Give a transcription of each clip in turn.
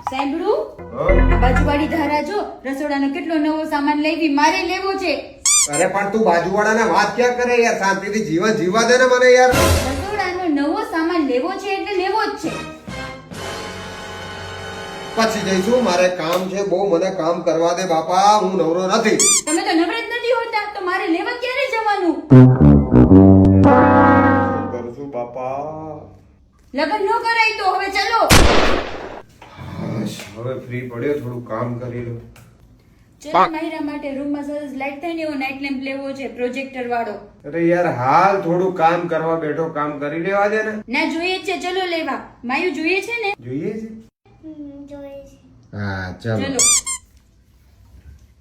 સાંભળું, આ બાજુવાળી ધારા જો રસોડાનો કેટલો નવો સામાન લેવી મારે લેવો છે. અરે પણ તું બાજુવાળાને વાત ક્યાં કરે યાર? શાંતિથી જીવન જીવવા દે ને મને યાર. રસોડાનો નવો સામાન લેવો છે એટલે લેવો જ છે. પછી જઈશું, મારે કામ છે બહુ, મને કામ કરવા દે બાપા, હું નવરો નથી. તમે તો નવરા જ નથી હોતા તો મારે લેવા ક્યારે જવાનું? કરશું બાપા. લગ્ન ન કરાય તો હવે ચલો. હવે ફ્રી પડ્યો, થોડું કામ કરી લઉં. ચલો, માહિરા માટે રૂમમાં સરસ લાઈટ થાય ને એવો નાઇટ લેમ્પ લેવો છે, પ્રોજેક્ટર વાળો. અરે યાર હાલ થોડું કામ કરવા બેઠો, કામ કરી લેવા દે ને. ના જોઈએ જ છે, ચલો લેવા. માયુ જોઈએ છે ને? જોઈએ છે. હા ચલો. ચાલો.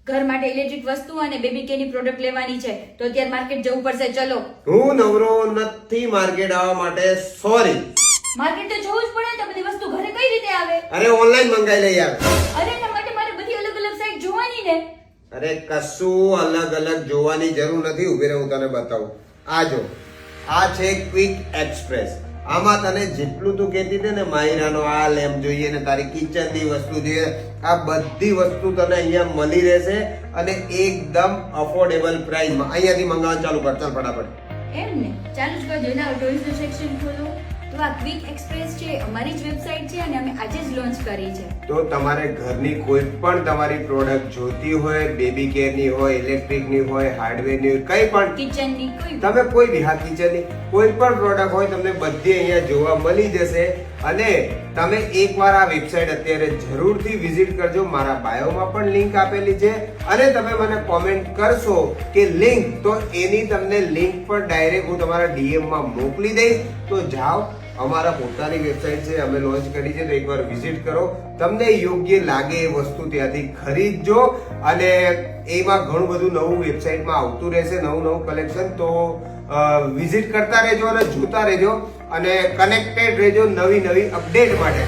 ઘર માટે ઇલેક્ટ્રિક વસ્તુ અને બેબી કેની પ્રોડક્ટ લેવાની છે તો અત્યારે માર્કેટ જવું પડશે. ચલો. હું નવરો નથી માર્કેટ આવવા માટે, સોરી. માર્કેટ તો જવું જ પડે, તો બધી વસ્તુ ઘરે કઈ રીતે આવે? અરે ઓનલાઈન મંગાઈ લે યાર. અરે એના માટે મારે બધી અલગ અલગ સાઈટ જોવાની ને. અરે કશું અલગ અલગ જોવાની જરૂર નથી, ઉભી રહે હું તને બતાવું. આ જો, આ છે ક્વિક એક્સપ્રેસ. આમાં તને જેટલું તું કહેતી હતી ને માહિરાનો આ લેમ્પ જોઈએ ને તારી કિચનની વસ્તુ જોઈએ, આ બધી વસ્તુ તને અહીંયા મળી રહેશે અને એકદમ અફોર્ડેબલ પ્રાઇસમાં. અહીંયાથી મંગાવવાનું ચાલુ કર, ચાલ ફટાફટ. એમ ને, ચાલુ જ કરજો. ના ટોયઝ નું સેક્શન ખોલો. તો આ ક્વિક એક્સપ્રેસ છે, અમારી જ વેબસાઈટ છે અને અમે આજે જ લોન્ચ કરી છે. તો તમારે ઘરની કોઈ પણ તમારી પ્રોડક્ટ જોતી હોય, બેબી કેરની હોય, ઇલેક્ટ્રિકની હોય, હાર્ડવેરની હોય, કઈ પણ કિચનની કોઈ તમે કોઈ બી હા કિચનની કોઈ પણ પ્રોડક્ટ હોય તમને બધી અહીંયા જોવા મળી જશે. અને તમે એકવાર આ વેબસાઇટ અત્યારે જરૂરથી વિઝિટ કરજો. મારા બાયોમાં પણ લિંક આપેલી છે અને તમે મને કોમેન્ટ કરશો કે લિંક, તો એની તમને લિંક પર ડાયરેક્ટ હું તમારા DM માં મોકલી દઈશ. તો જાઓ, અમારા પોતાની વેબસાઇટ છે, અમે લોન્ચ કરી છે, તો એકવાર વિઝિટ કરો. તમને યોગ્ય લાગે એ વસ્તુ ત્યાંથી ખરીદજો. અને એમાં ઘણું બધું નવું વેબસાઇટમાં આવતું રહેશે, નવું કલેક્શન. તો વિઝિટ કરતા રહેજો અને જોતા રહેજો અને કનેક્ટેડ રહેજો નવી અપડેટ માટે.